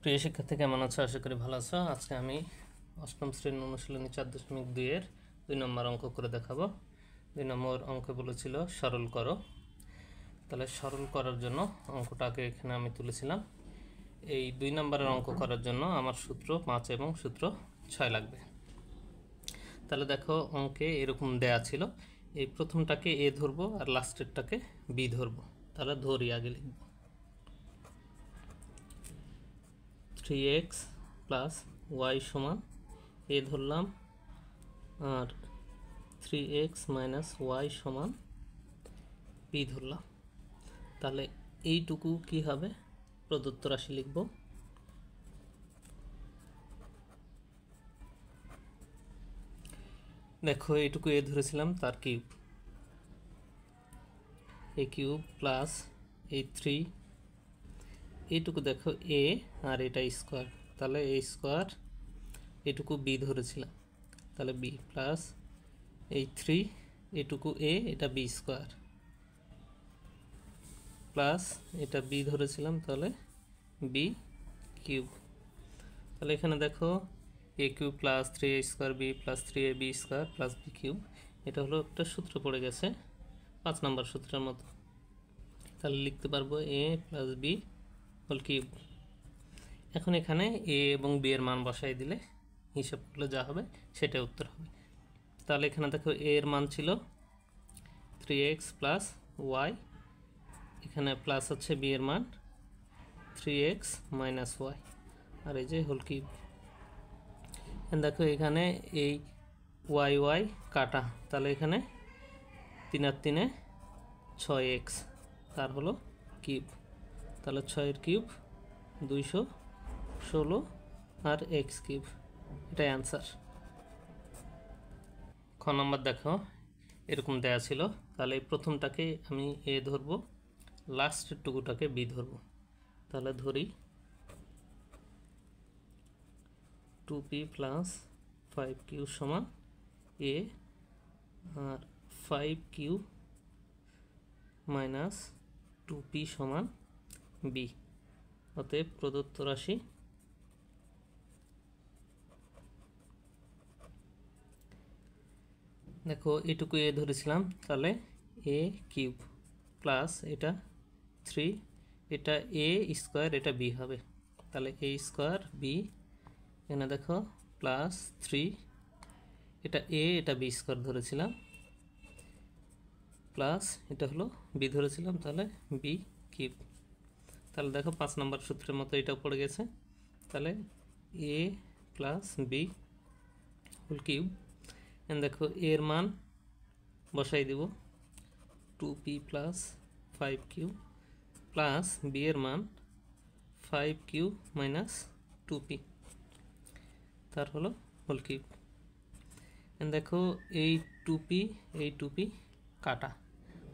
প্রিয় শিক্ষার্থী, কেমন আছো? আশা করি ভালো আছো। আজকে আমি অষ্টম শ্রেণীর অনুশীলনী 4.2 এর 2 নম্বর অঙ্ক করে দেখাবো। 2 নম্বর অঙ্ক বলেছিল সরল করো। তাহলে সরল করার জন্য অঙ্কটাকে এখানে আমি তুলেছিলাম। এই 2 নম্বরের অঙ্ক করার জন্য আমার সূত্র 5 এবং সূত্র 6 লাগবে। তাহলে দেখো, অঙ্কে এরকম দেয়া ছিল, এই প্রথমটাকে এ ধরবো আর লাস্টেরটাকে বি ধরবো। তাহলে ধরি, আগে লিখব 3x প্লাস ওয়াই সমান এ ধরলাম, আর 3x মাইনাস ওয়াই সমান বি ধরলাম। তাহলে এইটুকু কি হবে? প্রদত্ত রাশি লিখব। দেখো, এইটুকু এ ধরেছিলাম, তার কিউব, এ কিউব প্লাস এই 3, এইটুকু দেখো এ আর এটা স্কোয়ার, তাহলে এ স্কোয়ার, এটুকু বি ধরেছিলাম, তাহলে বি প্লাস এই 3, এটুকু এ, এটা বি স্কোয়ার প্লাস এটা বি ধরেছিলাম, তাহলে বি কিউব। তাহলে এখানে দেখো a cube plus 3a square b plus 3ab square plus b cube, এটা হলো একটা সূত্র পড়ে গেছে 5 নম্বর সূত্রের মতো। তাহলে লিখতে পারবো এ প্লাস বি হোল কিউব। এখন এখানে এ এবং বি এর মান বসাই দিলে হিসাব করলে যা হবে সেটাই উত্তর হবে। তাহলে এখানে দেখো এ এর মান ছিল 3x প্লাস ওয়াই, এখানে প্লাস হচ্ছে বি এর মান 3x মাইনাস ওয়াই, আর এই যে হোল কিউব। দেখো এখানে এই ওয়াই ওয়াই কাটা, তাহলে এখানে 3 আর 3 6x, তার হলো কিউব। তাহলে 6 এর কিউব 216 আর এক্স কিউব, এটাই অ্যান্সার। খ নম্বর দেখো, এরকম দেয়া ছিল, তাহলে এই প্রথমটাকে আমি এ ধরবো, লাস্টের টুকুটাকে বি ধরবো। তাহলে ধরি 2p প্লাস 5q সমান এ, আর 5q মাইনাস 2p সমান বি। অতএব প্রদত্ত রাশি দেখো, এটুকু এ ধরেছিলাম, তাহলে এ কিউব প্লাস এটা 3, এটা এ স্কোয়ার, এটা বি হবে, তাহলে এ স্কোয়ার বি, এখানে দেখো প্লাস 3, এটা এ, এটা বি স্কোয়ার ধরেছিলাম, প্লাস এটা হলো বি ধরেছিলাম, তাহলে বি কিউব। তাহলে দেখো 5 নম্বর সূত্রের মতো এটাও পড়ে গেছে। তাহলে এ প্লাস বি হোল কিউব, দেখো এর মান বসাই দিব 2p plus 5q plus B এর মান 5q মাইনাস 2p, তার হলো হোল কিউব। দেখো এই 2p এই 2p কাটা,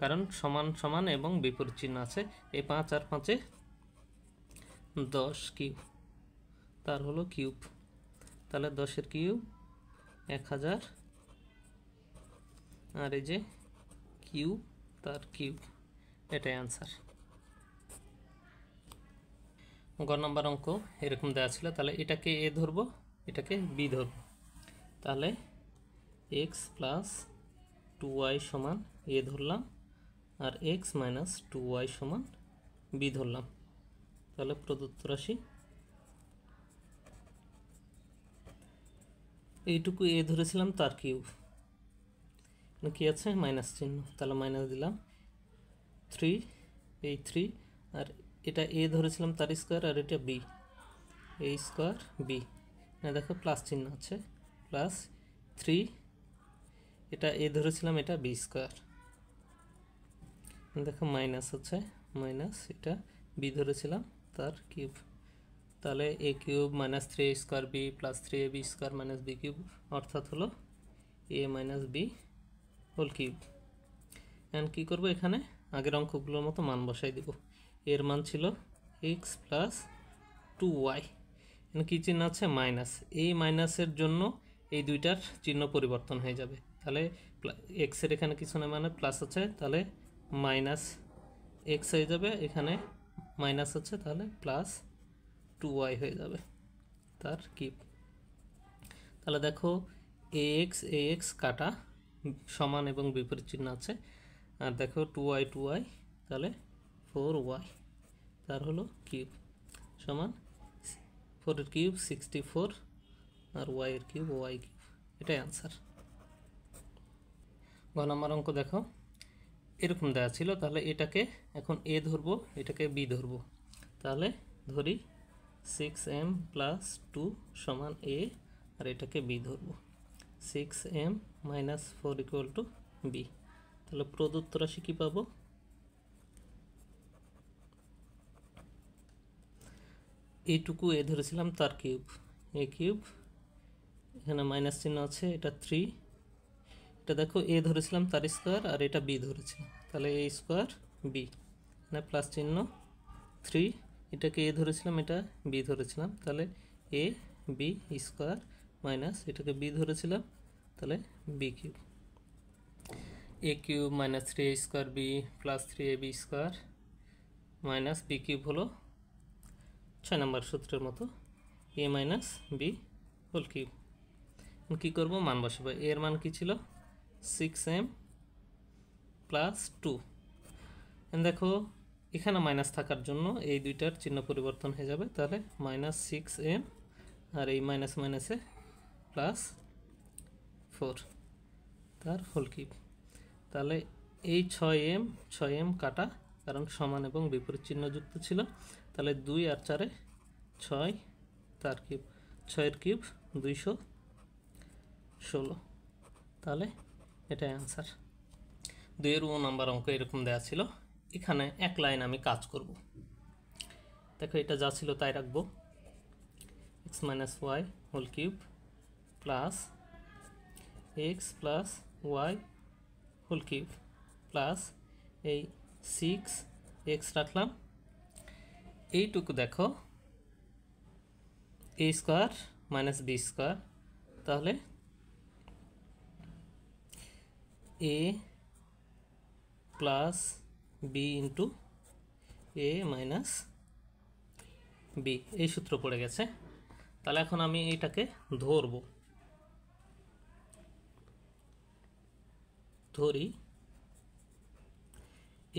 কারণ সমান সমান এবং বিপরীত চিহ্ন আছে। এই 5 আর 5-এ 10 কিউব, তার হলো কিউব। তাহলে 10-এর কিউব 1000, আর এই যে কিউব, তার কিউব, এটাই অ্যান্সার। গ নম্বর অঙ্ক এরকম দেওয়া ছিল, তাহলে এটাকে এ ধরবো, এটাকে বি ধরবো। তাহলে এক্স প্লাস 2y সমান এ ধরলাম, আর এক্স মাইনাস 2y সমান বি ধরলাম। তাহলে প্রদত্ত রাশি এইটুকু এ ধরেছিলাম, তার কিউব, কি আছে মাইনাস চিহ্ন, তাহলে মাইনাস দিলাম 3, এই 3, আর এটা এ ধরেছিলাম তার স্কোয়ার, আর এটা বি, এ স্কোয়ার বি, দেখো প্লাস চিহ্ন আছে, প্লাস 3, এটা এ ধরেছিলাম, এটা বি স্কোয়ার, দেখো মাইনাস হচ্ছে, মাইনাস এটা বি ধরেছিলাম, তার কিউব। তাহলে a cube minus 3a square b plus 3ab square minus b cube, অর্থাৎ হলো a minus b whole cube. এখন কী করবো, এখানে আগের অঙ্কগুলোর মতো মান বসাই দিব। এর মান ছিল এক্স প্লাস 2y, এখানে কী চিহ্ন আছে? মাইনাস। এই মাইনাসের জন্য এই দুইটার চিহ্ন পরিবর্তন হয়ে যাবে, তাহলে এক্সের এখানে কিছু না, মানে প্লাস আছে, তাহলে মাইনাস এক্স হয়ে যাবে, এখানে মাইনাস হচ্ছে, তাহলে প্লাস 2y হয়ে যাবে তার কিউব। তাহলে দেখো ax কাটা সমান এবং বিপরীত চিহ্ন আছে, আর দেখো 2y তাহলে 4y তার হলো কিউব সমান 4 এর কিউব 64 আর y এর কিউব y কিউব, এটাই আনসার। গ নম্বর অঙ্ক দেখো এরকম দেওয়া ছিল, তাহলে এটাকে এখন a ধরবো, এটাকে b ধরবো। তাহলে ধরি 6m + 2 সমান a, আর এটাকে b ধরবো 6m - 4 = b। তাহলে প্রদত্ত রাশি কি পাবো? এইটুকু এ ধরেছিলাম তার কিউব, এ কিউব, এখানে মাইনাস চিহ্ন আছে, এটা 3, এটা দেখো এ ধরেছিলাম তার স্কোয়ার, আর এটা বি ধরেছিলাম, তাহলে এ স্কোয়ার বি, এখানে প্লাস চিহ্ন 3, এটাকে এ ধরেছিলাম, এটা বি ধরেছিলাম, তাহলে এ বি স্কোয়ার মাইনাস এটাকে বি ধরেছিলাম, তাহলে b cube, a cube minus 3a square b plus 3ab square minus b cube হলো 6 নম্বর সূত্রের মতো a minus b whole cube. কী করবো? মান বসাবো। এর মান কি ছিল? 6m + 2। দেখো এখানে মাইনাস থাকার জন্য এই দুইটার চিহ্ন পরিবর্তন হয়ে যাবে, তাহলে -6m, আর এই মাইনাস মাইনাসে +4 তার হোল কিউব। তাহলে এই 6m কাটা, কারণ সমান এবং বিপরীত চিহ্ন যুক্ত ছিল, তাহলে 2 আর 4 6 তার কিউব, 6 এর কিউব 216, তাহলে এটাই আনসার। 2 নম্বর অঙ্ক এরকম দেওয়া ছিল, এখানে এক লাইন আমি কাজ করব। দেখো এটা যা ছিল তাই রাখবো, x - y whole cube plus x + y whole cube plus এই 6x রাখলাম, এইটুকু দেখো a square minus b square, তাহলে a plus b into a minus b, এই সূত্র পড়ে গেছে। তাহলে এখন আমি এইটাকে ধরি,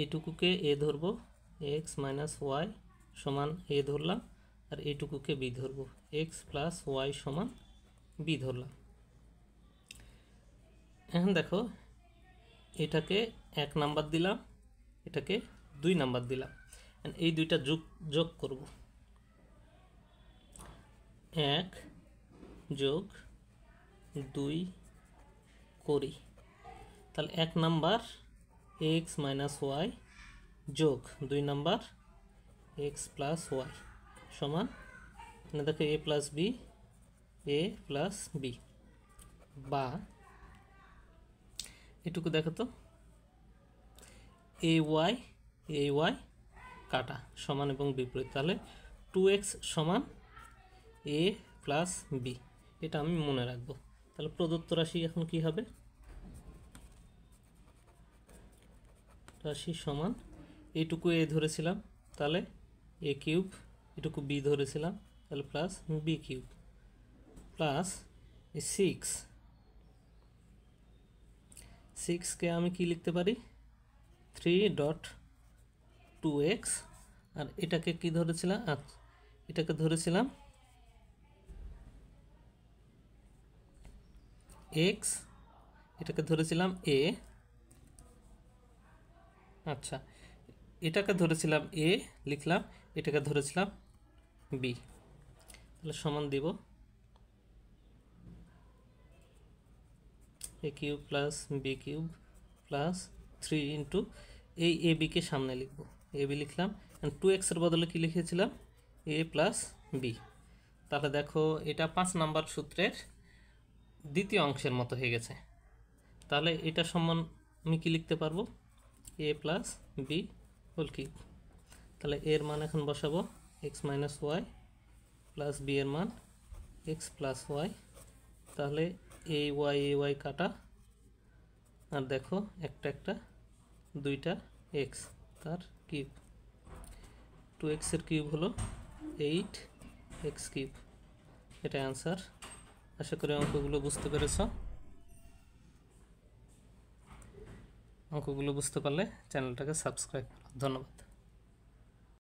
এইটুকুকে a ধরবো, x - y সমান a ধরলাম, আর এইটুকুকে b ধরবো, x + y সমান b ধরলাম। এখন দেখো এটাকে 1 নাম্বার দিলাম, এটাকে 2 নাম্বার দিলাম, এই দুইটা যোগ করব, 1 যোগ 2 করি, তাহলে 1 নাম্বার x - y যোগ 2 নাম্বার x + y সমান, দেখো a + b বা এটুকু দেখো তো ay কাটা সমান এবং বিপরীত, তাহলে 2x সমান a + b, এটা আমি মনে রাখবো। তাহলে প্রদত্ত রাশি এখন কি হবে? রাশি সমান এইটুকু a ধরেছিলাম, তাহলে a কিউব, এটুকু b ধরেছিলাম, তাহলে প্লাস b কিউব প্লাস 6কে আমি কি লিখতে পারি? 3.2x, আর এটাকে কি ধরেছিলাম? এটাকে ধরেছিলাম x, এটাকে ধরেছিলাম a, আচ্ছা এটাকে ধরেছিলাম a লিখলাম, এটাকে ধরেছিলাম b, তাহলে সমান দিব a cube plus b cube plus 3 into এই এ বিকে সামনে লিখবো, এ বি লিখলাম, 2x এর বদলে কি লিখেছিলাম? a + b। তাহলে দেখো এটা 5 নাম্বার সূত্রের দ্বিতীয় অংশের মতো হয়ে গেছে। তাহলে এটা সমান আমি কি লিখতে পারবো? a + b whole cube. তাহলে এর মান এখন বসাবো, x - y প্লাস b এর মান x + y, তাহলে ay কাটা, আর দেখো একটা দুইটা x তার কিউব, 2x এর কিউব হলো 8, এক্স কিউব, এটা অ্যান্সার। আশা করি অঙ্কগুলো বুঝতে পেরেছ। অঙ্কগুলো বুঝতে পারলে চ্যানেলটাকে সাবস্ক্রাইব করো। ধন্যবাদ।